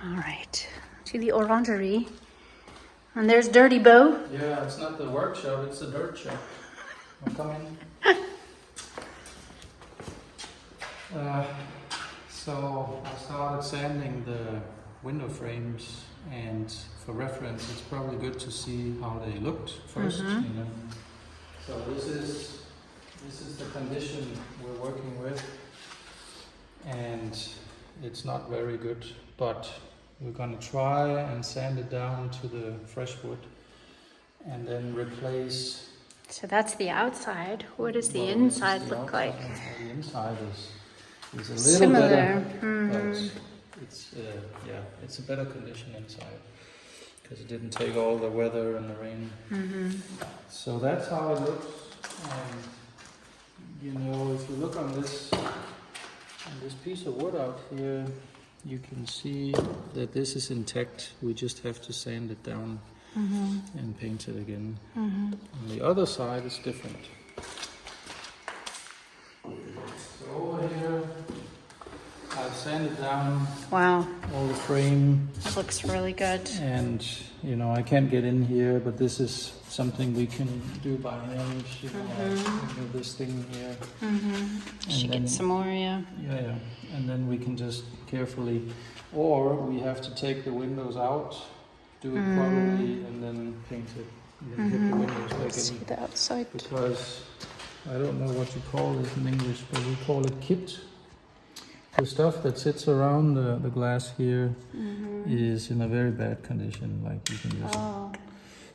All right, to the Orangery. And there's Dirty Bo. Yeah, it's not the workshop, it's the dirt shop. I'll come in. So I started sanding the window frames, and for reference, it's probably good to see how they looked first. You know. So this is the condition we're working with, and it's not very good, but we're going to try and sand it down to the fresh wood, and then replace. So that's the outside. What does the inside look like? The inside is a little similar. Better, but it's it's a better condition inside because it didn't take all the weather and the rain. So that's how it looks. And you know, if you look on this piece of wood out here, you can see that this is intact. We just have to sand it down and paint it again. And the other side is different. So over here, I've sanded down Wow, all the frame, that looks really good. and you know, I can't get in here, but this is something we can do by hand. You know, with this thing here. Should get some more, yeah. Yeah, and then we can just carefully, or we have to take the windows out, do it properly, and then paint it, and then put the windows back See in. the outside. Because I don't know what you call it in English, but we call it kit. The stuff that sits around the glass here is in a very bad condition, like you can just.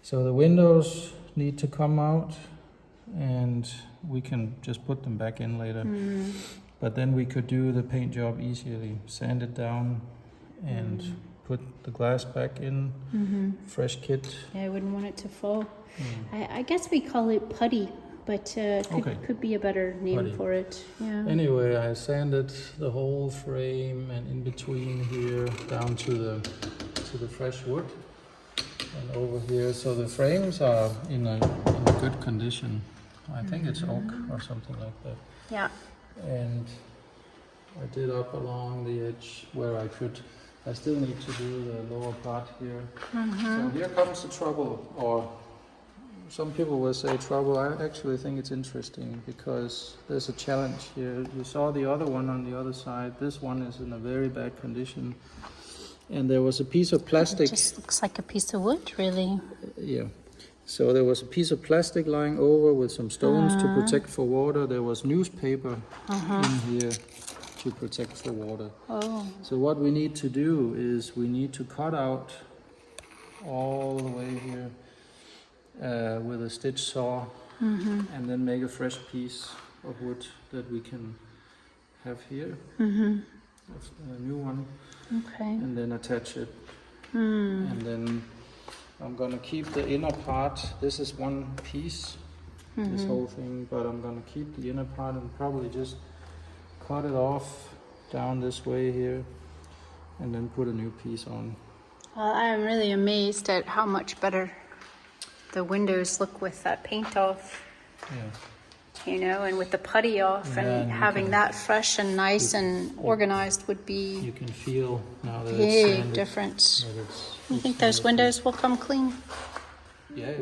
So the windows need to come out, and we can just put them back in later. But then we could do the paint job easily, sand it down, and put the glass back in, fresh kit. Yeah, I wouldn't want it to fall. I guess we call it putty, but could be a better name Putty. for it. Yeah. Anyway, I sanded the whole frame and in between here down to the fresh wood and over here. So the frames are in a good condition. I think it's oak or something like that. Yeah. And I did up along the edge where I could. I still need to do the lower part here. So here comes the trouble, or some people will say trouble. I actually think it's interesting because there's a challenge here. You saw the other one on the other side. This one is in a very bad condition. And there was a piece of plastic. It just looks like a piece of wood, really. Yeah. So there was a piece of plastic lying over with some stones to protect for water. There was newspaper in here to protect for water. So what we need to do is we need to cut out all the way here with a stitch saw and then make a fresh piece of wood that we can have here. That's a new one. Okay. And then attach it. And then I'm gonna keep the inner part. This is one piece, this whole thing, but I'm gonna keep the inner part and probably just cut it off down this way here and then put a new piece on. Well, I am really amazed at how much better the windows look with that paint off. Yeah. You know, and with the putty off, Yeah, and and having that fresh and nice and organized would be You can feel now that it's big sanded, difference. that it's You think those sanded. windows will come clean? Yeah.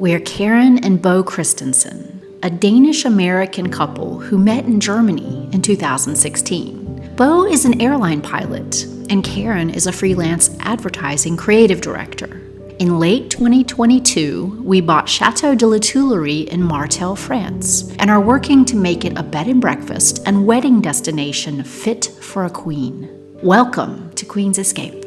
We're Karen and Bo Christensen, a Danish-American couple who met in Germany in 2016. Bo is an airline pilot, and Karen is a freelance advertising creative director. In late 2022, we bought Château de La Tuilerie in Martel, France, and are working to make it a bed and breakfast and wedding destination fit for a queen. Welcome to Queen's Escape.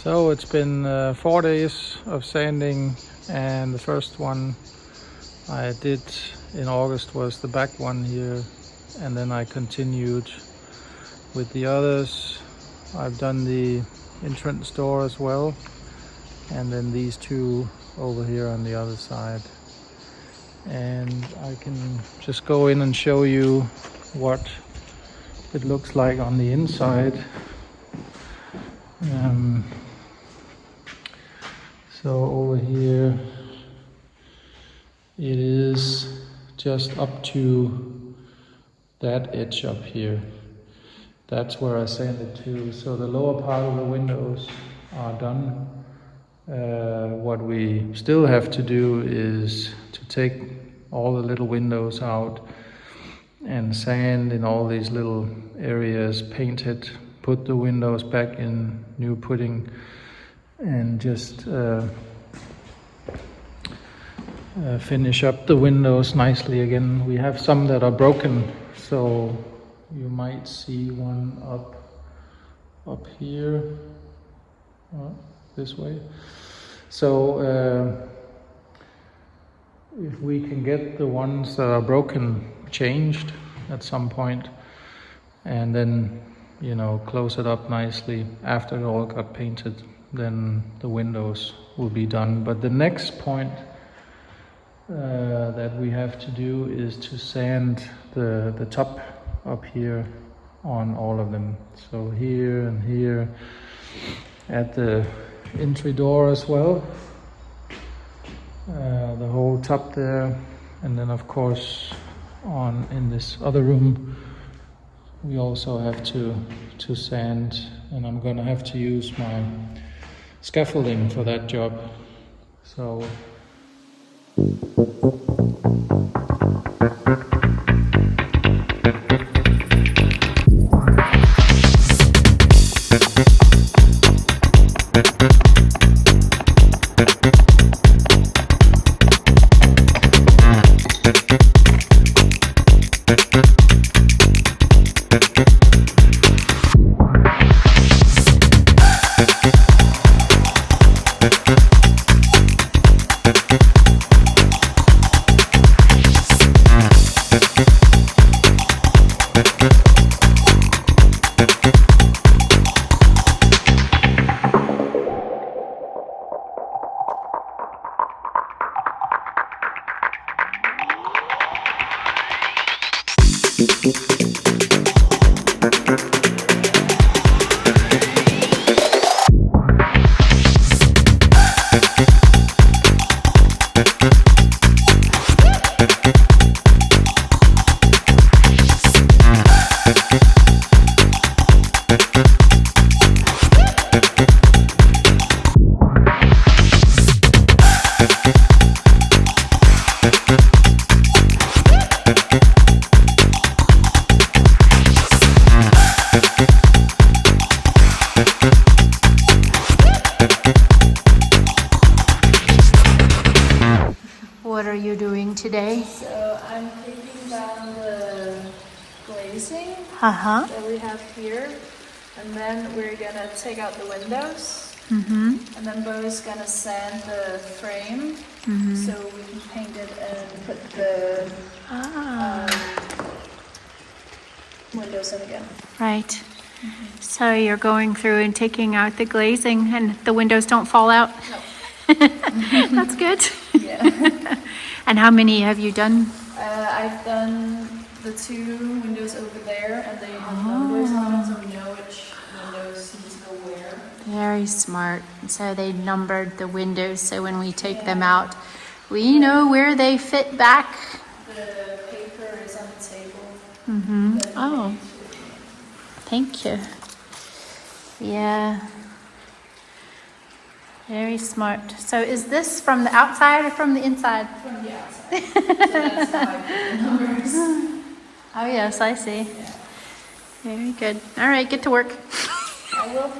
So it's been 4 days of sanding, and the first one I did in August was the back one here, and then I continued with the others. I've done the entrance door as well, and then these two over here on the other side. And I can just go in and show you what it looks like on the inside. So over here it is just up to that edge up here. That's where I sanded to. So the lower part of the windows are done. What we still have to do is to take all the little windows out and sand in all these little areas, paint it, put the windows back in new pudding, and just finish up the windows nicely again. We have some that are broken, so you might see one up here, this way. So if we can get the ones that are broken changed at some point, and then, you know, close it up nicely after it all got painted, then the windows will be done. But the next point that we have to do is to sand the top up here on all of them. So here and here at the entry door as well, the whole top there, and then of course in this other room we also have to sand, and I'm gonna have to use my scaffolding for that job. So What are you doing today? So I'm taking down the glazing Uh-huh. that we have here, and then we're gonna take out the windows, and then Bo's gonna sand the frame so we can paint it and put the windows in again. Right. So you're going through and taking out the glazing, and the windows don't fall out? No. That's good. Yeah. And how many have you done? I've done the two windows over there, and they have numbers on them, so we know which windows need to go where. Very smart. So they numbered the windows, so when we take them out, we know where they fit back. The paper is on the table. Mm-hmm. Oh, thank you. Yeah. Very smart. So is this from the outside or from the inside? From the outside. So that's how I put the numbers. Oh, yes, I see. Very good. All right, get to work. I will.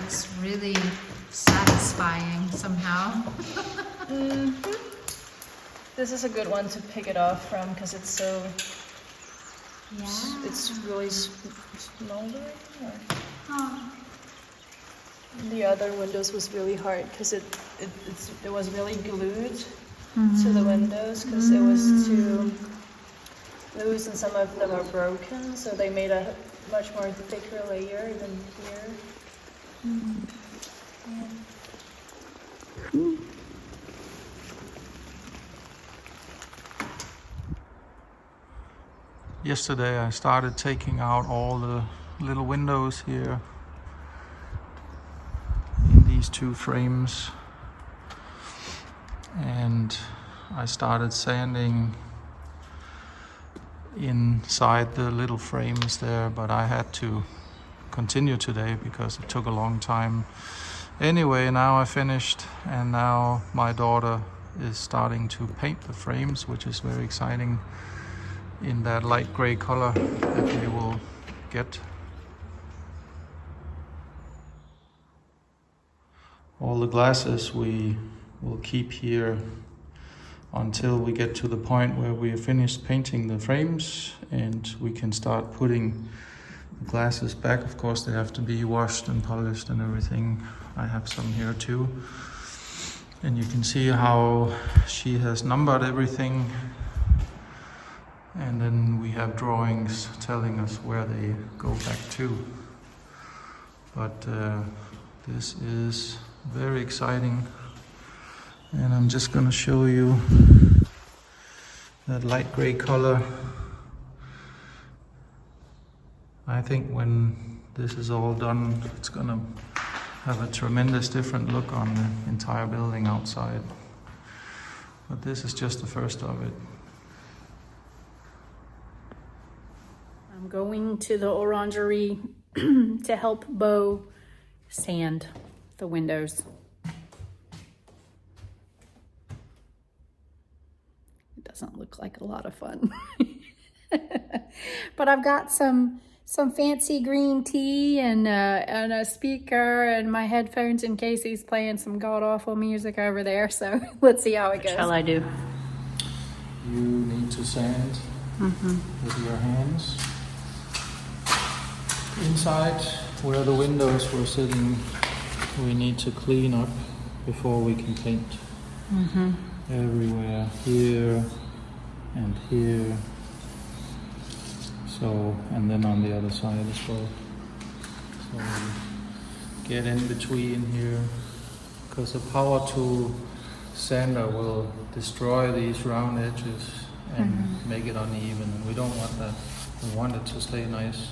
looks really satisfying somehow. This is a good one to pick it off from because it's so. Yeah. It's really smoldering. Oh. The other windows was really hard because it was really glued to the windows because it was too loose and some of them are broken, so they made a much more thicker layer than here. Yeah. Yesterday I started taking out all the little windows here in these two frames, and I started sanding inside the little frames there, but I had to continue today because it took a long time. Anyway, now I finished, and now my daughter is starting to paint the frames, which is very exciting, in that light gray color that we will get. All the glasses we will keep here until we get to the point where we have finished painting the frames and we can start putting the glasses back. Of course, they have to be washed and polished and everything. I have some here too. And you can see how she has numbered everything. And then we have drawings telling us where they go back to. But this is very exciting. And I'm just gonna show you that light gray color. I think when this is all done, it's gonna have a tremendous different look on the entire building outside. But this is just the first of it. I'm going to the Orangery to help Bo sand the windows. It doesn't look like a lot of fun. But I've got some fancy green tea and a speaker and my headphones in case he's playing some god-awful music over there. So let's see how it goes. What shall I do? You need to sand with your hands. Inside where the windows were sitting, we need to clean up before we can paint. Everywhere, here and here. So, and then on the other side as well. So get in between here, because a power tool sander will destroy these round edges and make it uneven, and we don't want that. We want it to stay nice.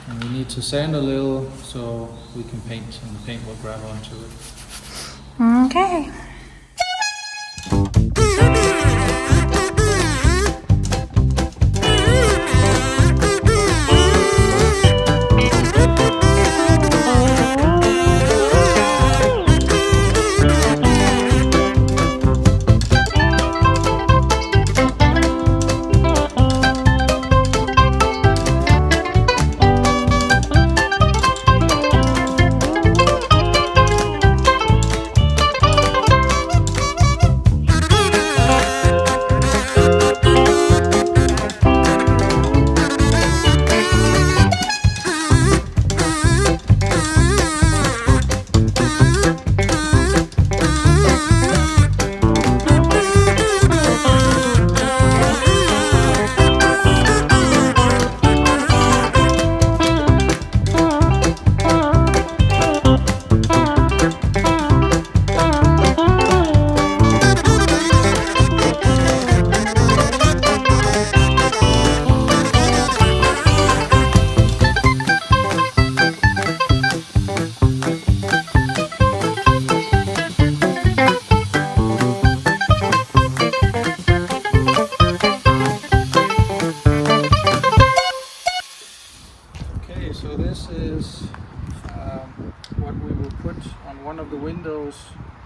And we need to sand a little so we can paint, and the paint will grab onto it. Okay.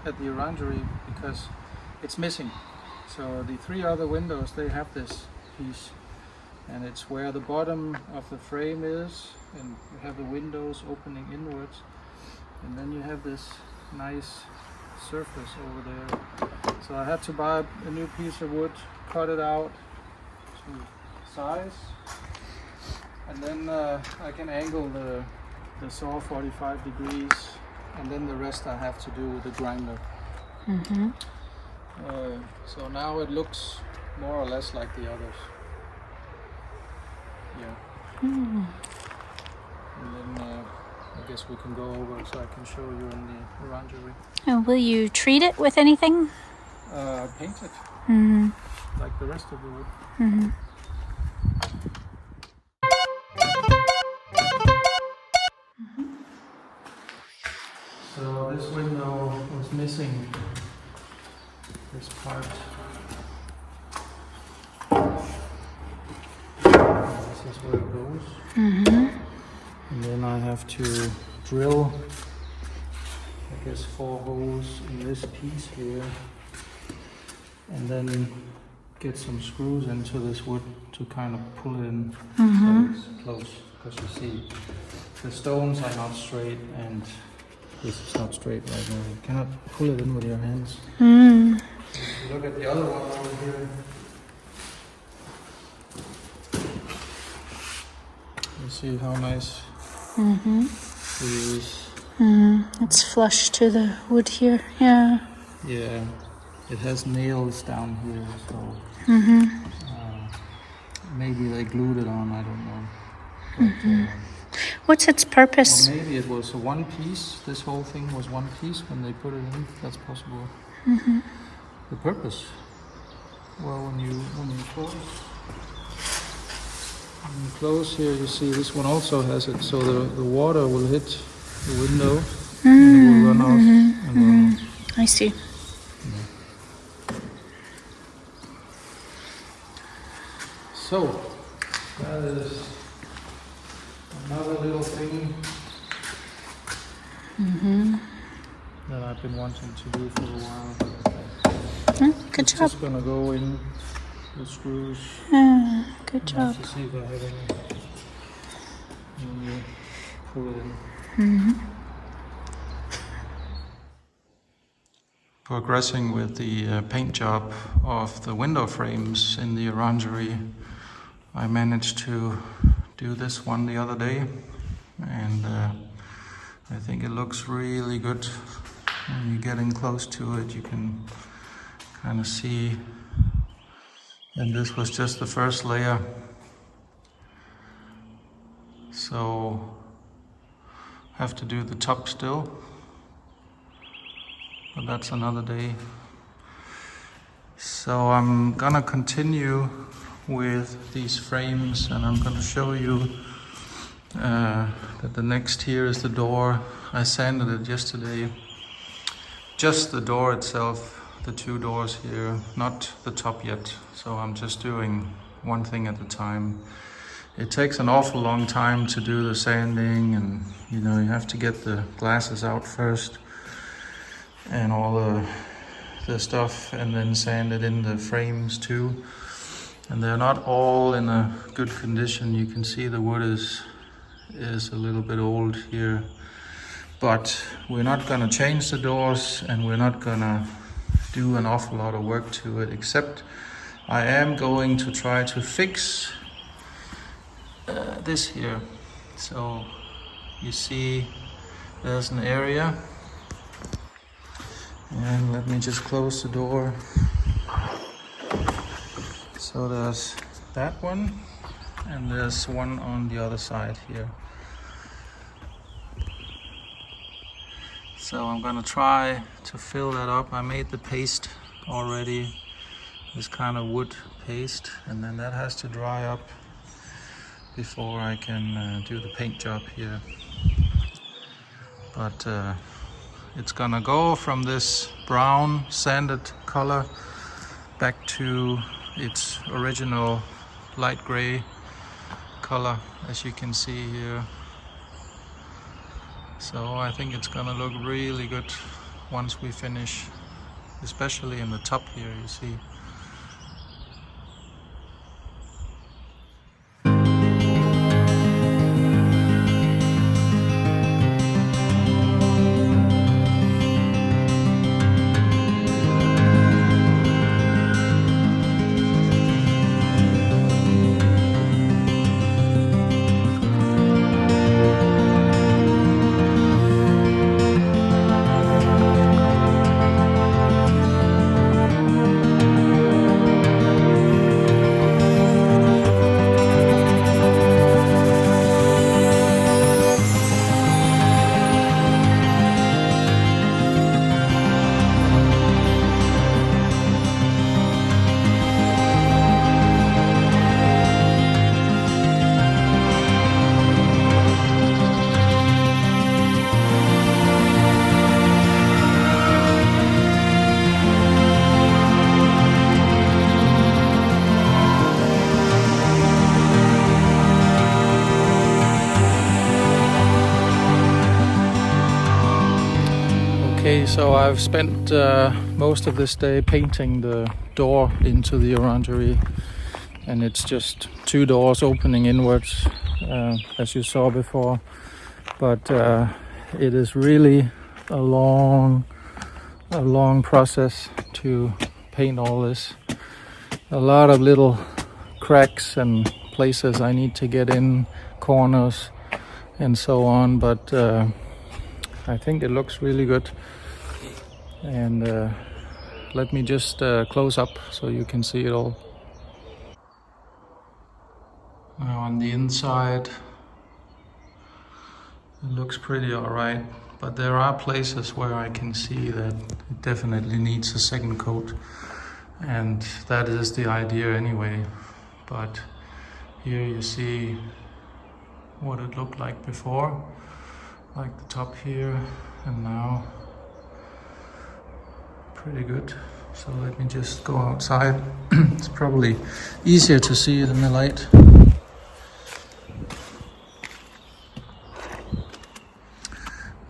At the Orangery, because it's missing. So the three other windows, they have this piece, and it's where the bottom of the frame is, and you have the windows opening inwards, And then you have this nice surface over there. So I had to buy a new piece of wood, cut it out to size, and then I can angle the saw 45 degrees, and then the rest I have to do with the grinder. So now it looks more or less like the others. Yeah. And then I guess we can go over so I can show you in the orangery. And will you treat it with anything? Paint it like the rest of the wood. So this window was missing this part. This is where it goes. And then I have to drill, I guess, 4 holes in this piece here, and then get some screws into this wood to kind of pull it in so it's close. Because you see, the stones are not straight, and this is not straight right now. You cannot pull it in with your hands. If you look at the other one over here, you see how nice it is. It's flush to the wood here, yeah. Yeah, it has nails down here, so maybe they glued it on, I don't know. But, What's its purpose? or maybe it was one piece, this whole thing was one piece when they put it in, that's possible. The purpose? Well, when you close here, you see this one also has it, so the water will hit the window and it will run off. And I see. so, that is another little thing that I've been wanting to do for a while. Good It's job. just gonna go in the screws. Good I job. have to see if I have any. And you pull it in. Progressing with the paint job of the window frames in the orangery, I managed to do this one the other day, and I think it looks really good. When you're getting close to it, you can kind of see, and this was just the first layer, so have to do the top still, but that's another day. So I'm gonna continue with these frames, and I'm gonna show you that the next here is the door. I sanded it yesterday, just the door itself, the 2 doors here, not the top yet. So I'm just doing one thing at a time. It takes an awful long time to do the sanding, and you have to get the glasses out first and all the stuff, and then sand it in the frames too. And they're not all in a good condition. You can see the wood is a little bit old here, but we're not gonna change the doors, and we're not gonna do an awful lot of work to it, except I am going to try to fix this here. So you see there's an area, and let me just close the door. So there's that one, and there's one on the other side here. So I'm gonna try to fill that up. I made the paste already, this kind of wood paste, and then that has to dry up before I can do the paint job here. But it's gonna go from this brown sanded color back to its original light gray color, as you can see here. So I think it's gonna look really good once we finish, especially in the top here, you see. Okay, so I've spent most of this day painting the door into the orangery, and it's just 2 doors opening inwards, as you saw before. But it is really a long process to paint all this. A lot of little cracks and places I need to get in, corners and so on, but I think it looks really good. And let me just close up so you can see it all. Now on the inside it looks pretty alright, but there are places where I can see that it definitely needs a second coat, and that is the idea anyway. But here you see what it looked like before, like the top here, and now pretty good. So let me just go outside. It's probably easier to see it in the light.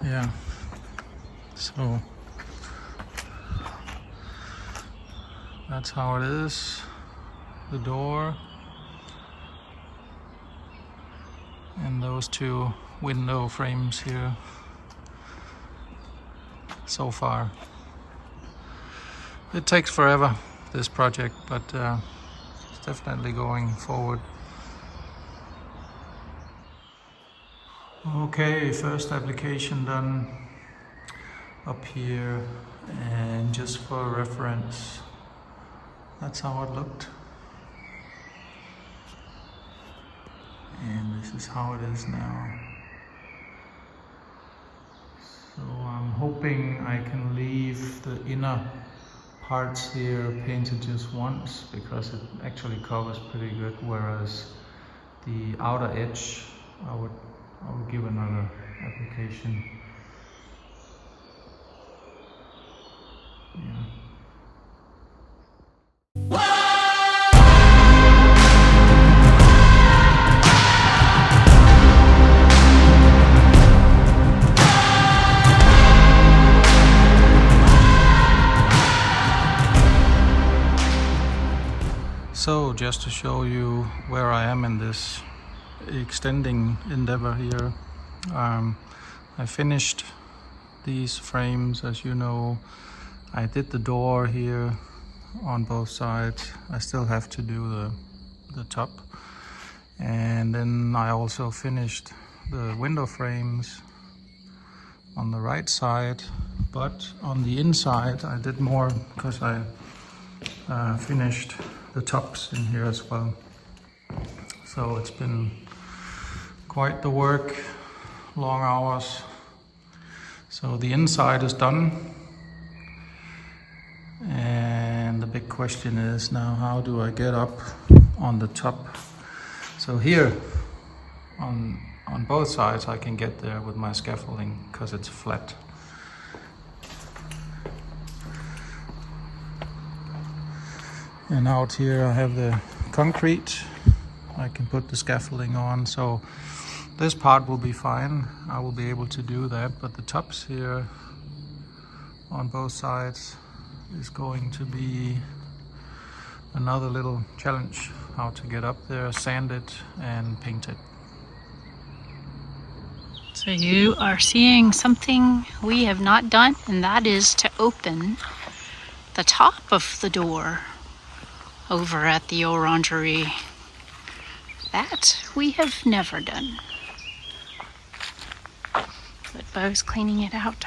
Yeah, so that's how it is. The door and those 2 window frames here so far. It takes forever, this project, but it's definitely going forward. Okay, first application done up here, and just for reference, that's how it looked. And this is how it is now. So I'm hoping I can leave the inner parts here painted just once, because it actually covers pretty good, whereas the outer edge I would give another application. Yeah. So just to show you where I am in this extending endeavor here, I finished these frames, as you know. I did the door here on both sides. I still have to do the top, and then I also finished the window frames on the right side, but on the inside I did more, because I finished the tops in here as well. So it's been quite the work, long hours. So the inside is done, and the big question is now, how do I get up on the top? So here on both sides I can get there with my scaffolding, because it's flat. And out here I have the concrete. I can put the scaffolding on, so this part will be fine. I will be able to do that, but the tops here on both sides is going to be another little challenge, how to get up there, sand it and paint it. So you are seeing something we have not done, and that is to open the top of the door over at the Orangery. That we have never done. But Beau's cleaning it out.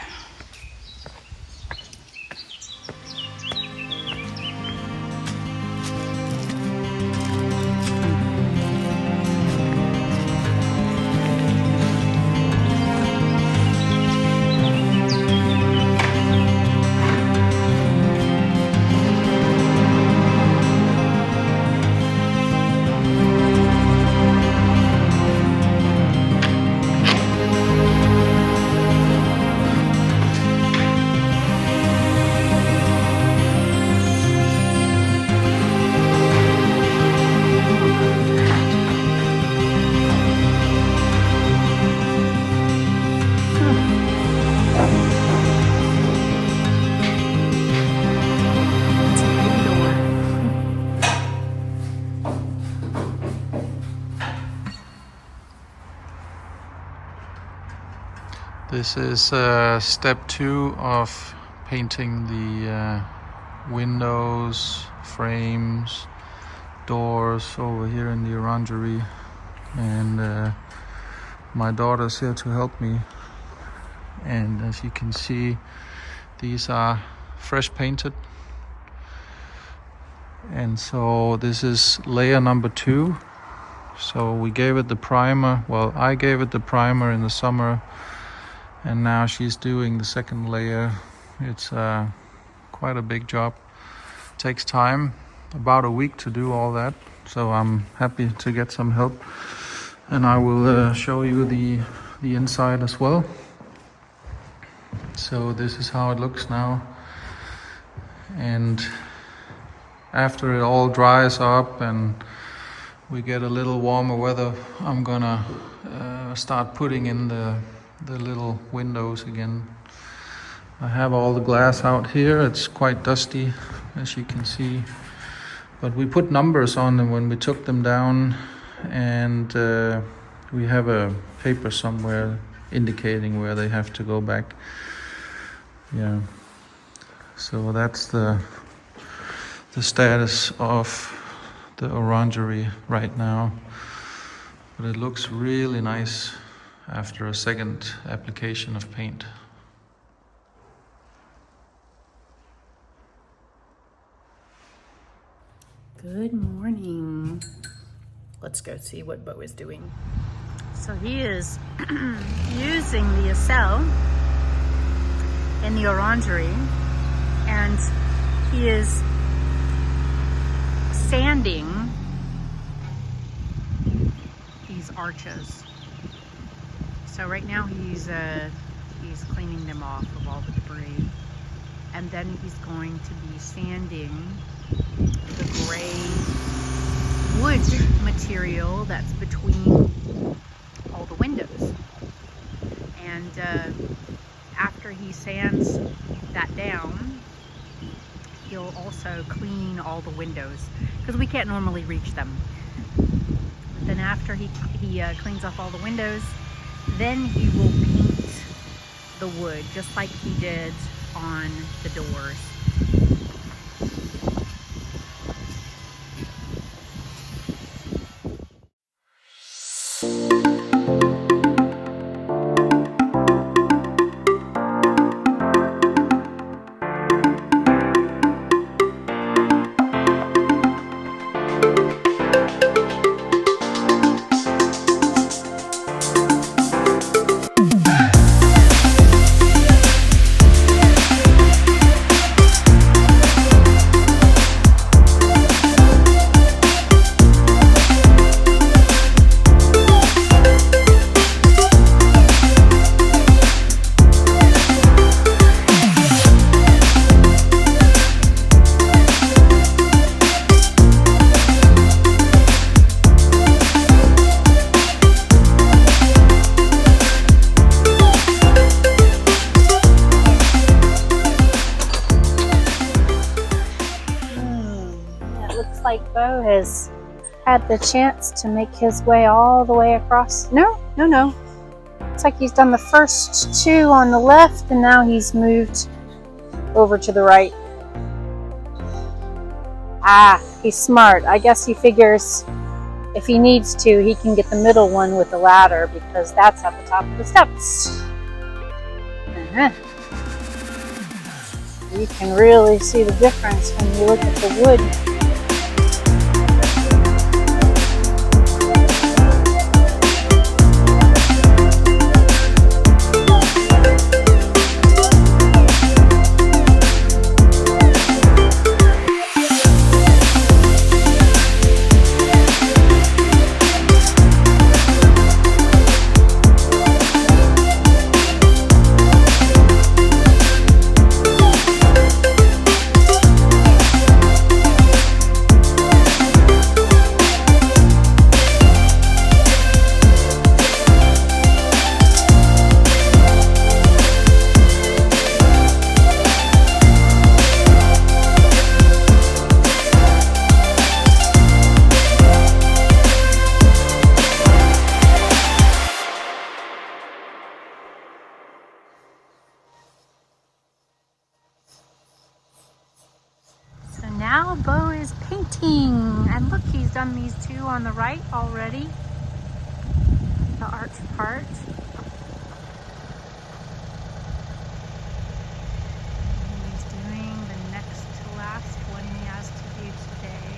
This is step 2 of painting the windows, frames, doors over here in the orangery, and my daughter's here to help me. And as you can see, these are fresh painted, and so this is layer number 2. So we gave it the primer, well, I gave it the primer in the summer, and now she's doing the second layer. It's quite a big job. Takes time, about a week to do all that, so I'm happy to get some help, and I will show you the inside as well. So this is how it looks now, and after it all dries up and we get a little warmer weather, I'm gonna start putting in the little windows again. I have all the glass out here. It's quite dusty, as you can see, but we put numbers on them when we took them down, and we have a paper somewhere indicating where they have to go back. Yeah, so that's the status of the orangery right now, but it looks really nice after a second application of paint. Good morning. Let's go see what Bo is doing. So he is using the Excel in the orangery, and he is sanding these arches. So right now he's cleaning them off of all the debris, and then he's going to be sanding the gray wood material that's between all the windows. And after he sands that down, he'll also clean all the windows, because we can't normally reach them. But then after he cleans off all the windows, then he will paint the wood just like he did on the doors. Like Bo has had the chance to make his way all the way across. No. Looks like he's done the first 2 on the left, and now he's moved over to the right. Ah, he's smart. I guess he figures if he needs to, he can get the middle one with the ladder, because that's at the top of the steps. You can really see the difference when you look at the wood. look, he's done these two on the right already. The arch part. He's doing the next to last one he has to do today.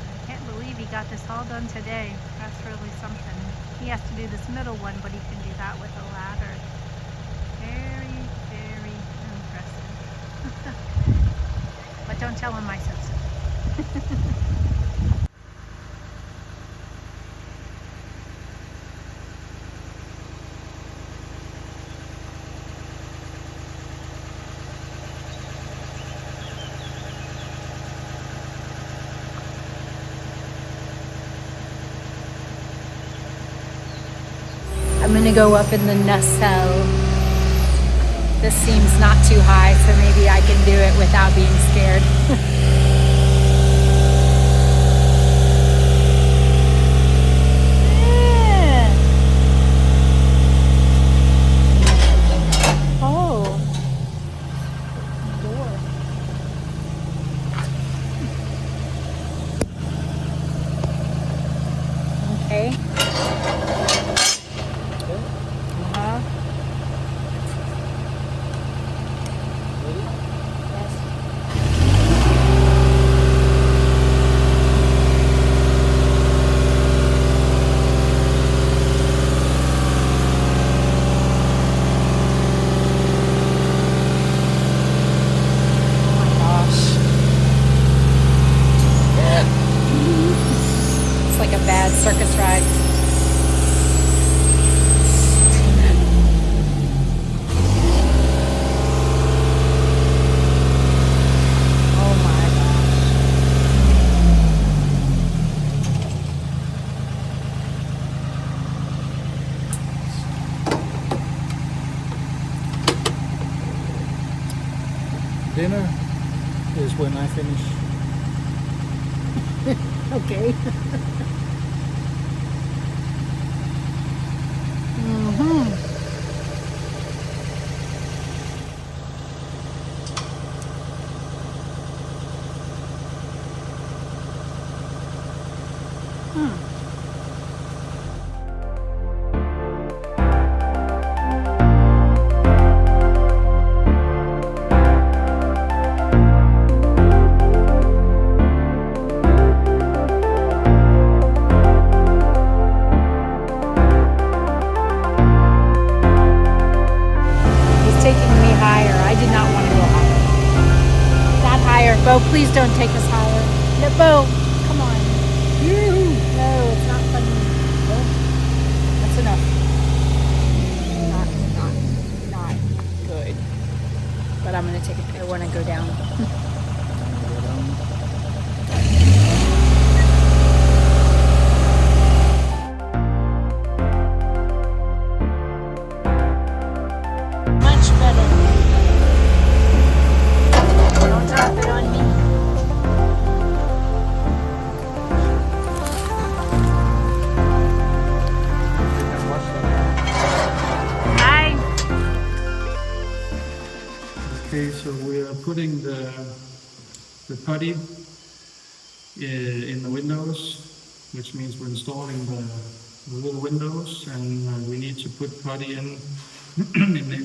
I can't believe he got this all done today. That's really something. He has to do this middle one, but he can do that with a ladder. Very, very impressive. But don't tell him I said so. I'm gonna go up in the nacelle. This seems not too high, so maybe I can do it without being scared. Oh. Door. Okay. Circus ride. Oh my gosh. Dinner is when I finish. Okay. Bo, please don't take us higher. No, Bo, come on. No, it's not funny. Bo, that's enough. Not good. But I'm gonna take it. I want to go down. Much better. Don't drop it on me. Okay, so we are putting the putty in the windows, which means we're installing the little windows, and we need to put putty in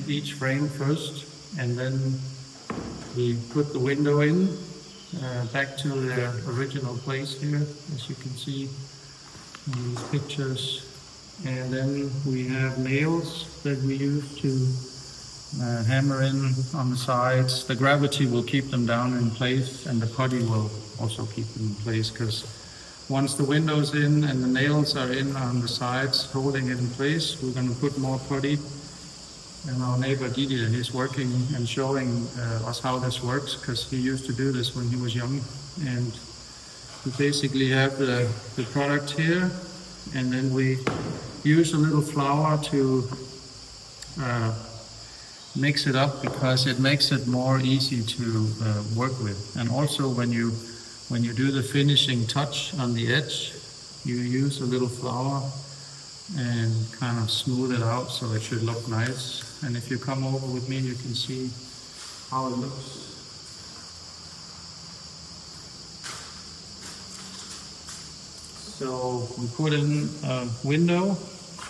each frame first, and then we put the window in back to the original place here, as you can see in these pictures. And then we have nails that we use to hammer in on the sides. The gravity will keep them down in place, and the putty will also keep them in place, because once the window's in and the nails are in on the sides holding it in place, we're going to put more putty. And our neighbor Didi is working and showing us how this works, because he used to do this when he was young. And we basically have the product here, and then we use a little flour to mix it up, because it makes it more easy to work with. And also when you do the finishing touch on the edge, you use a little flour and kind of smooth it out so it should look nice. And if you come over with me, you can see how it looks. So we put in a window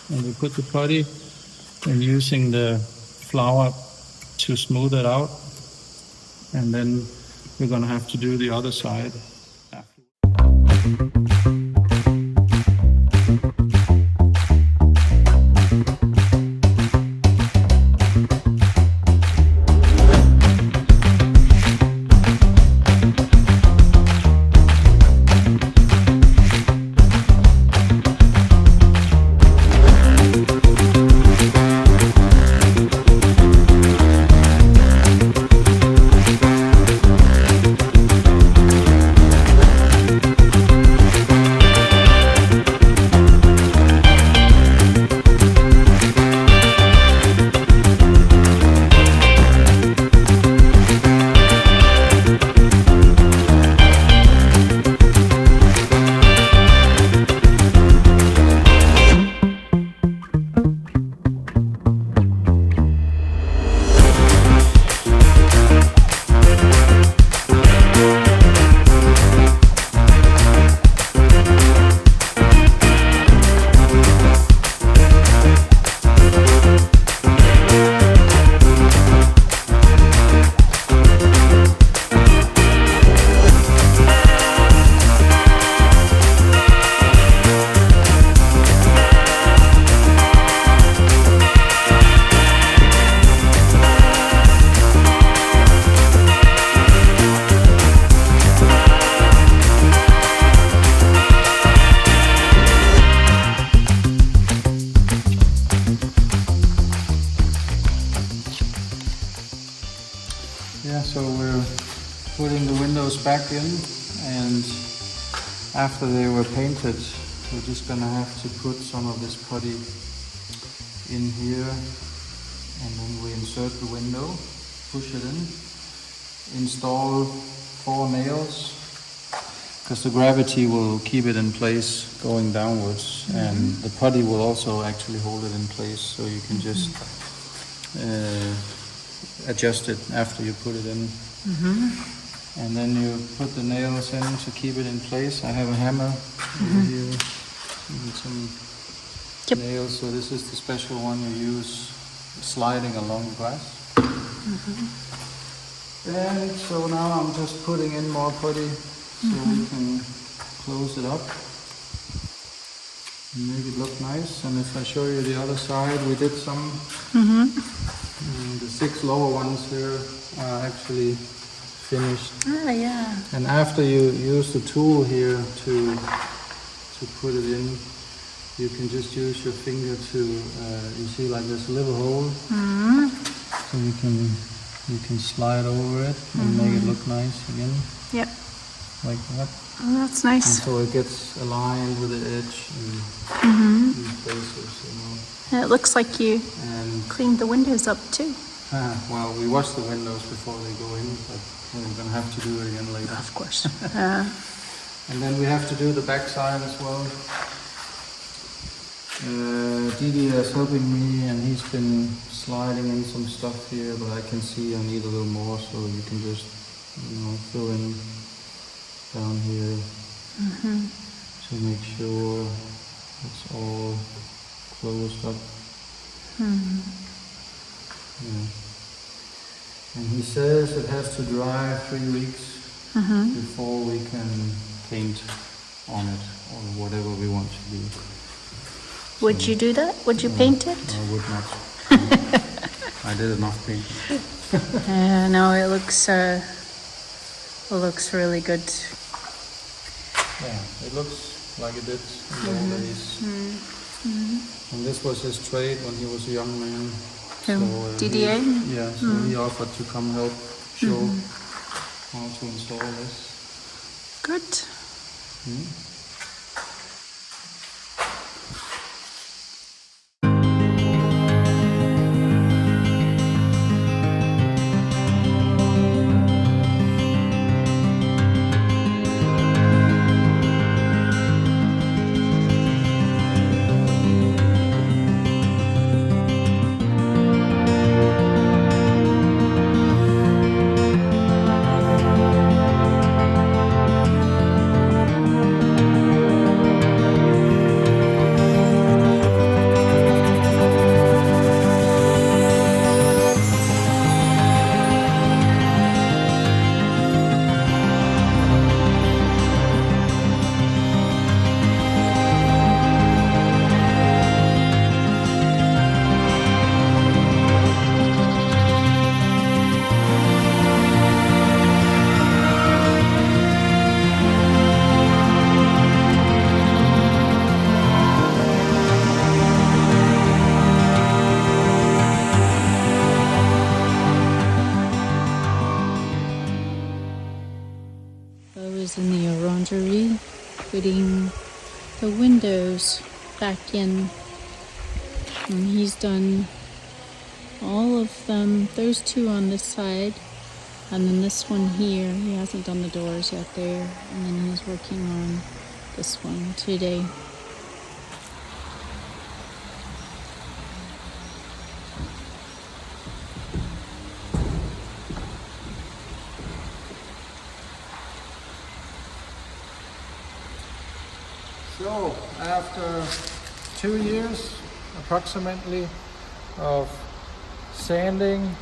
and we put the putty and using the flour to smooth it out. And then we're gonna have to do the other side after. Yeah, so we're putting the windows back in, and after they were painted, we're just gonna have to put some of this putty in here, and then we insert the window, push it in, install 4 nails, because the gravity will keep it in place going downwards, and the putty will also actually hold it in place, so you can just adjust it after you put it in. And then you put the nails in to keep it in place. I have a hammer over here and some nails. So this is the special one you use sliding along the glass. And so now I'm just putting in more putty so we can close it up and make it look nice. And if I show you the other side, we did some. The 6 lower ones here are actually finished. Oh, yeah. And after you use the tool here to put it in, you can just use your finger to, you see like there's a little hole, so you can slide over it and make it look nice again. Yep. Like that. Oh, that's And nice. so it gets aligned with the edge and these places, you know. And it looks like you And cleaned the windows up too. well, we wash the windows before they go in, but we're gonna have to do it again later. Of course. And then we have to do the back side as well. Didi is helping me, and he's been sliding in some stuff here, but I can see I need a little more, so you can just, fill in down here to make sure it's all closed up. Yeah. And he says it has to dry 3 weeks before we can paint on it or whatever we want to do. Would you do that? Would you paint it? I would not. I did enough painting. No, it looks really good. Yeah, it looks like it did in the old days. And this was his trade when he was a young man. DDA? So he offered to come help show how to install this. Good. putting the windows back in. And he's done all of them, those two on this side, and then this one here. He hasn't done the doors yet there, and then he's working on this one today. So, after 2 years approximately of sanding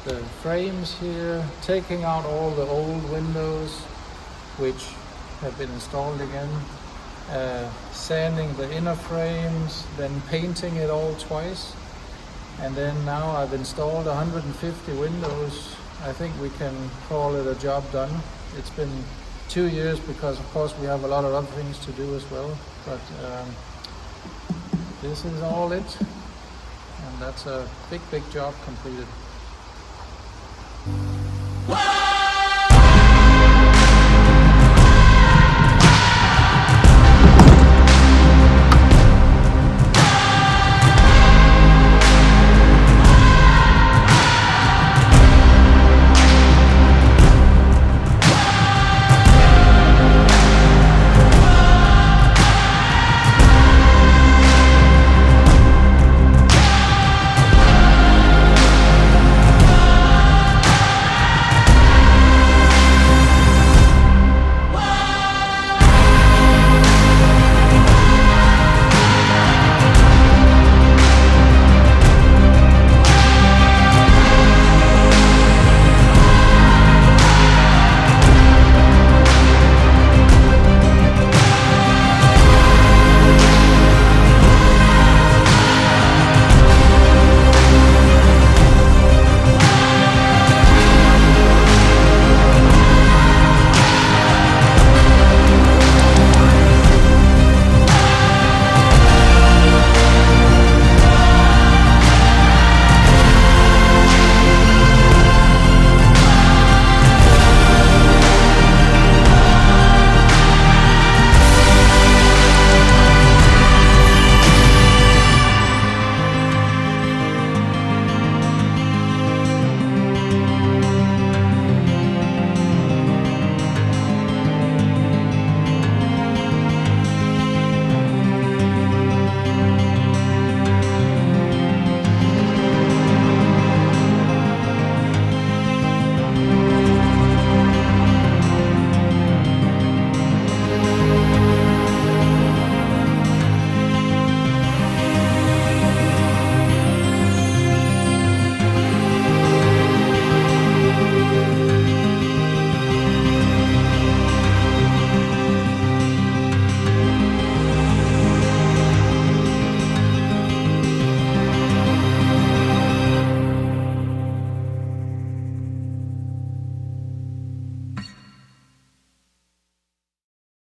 the frames here, taking out all the old windows which have been installed again, sanding the inner frames, then painting it all twice, and then now I've installed 150 windows. I think we can call it a job done. It's been 2 years because of course we have a lot of other things to do as well, but this is all it, and that's a big job completed.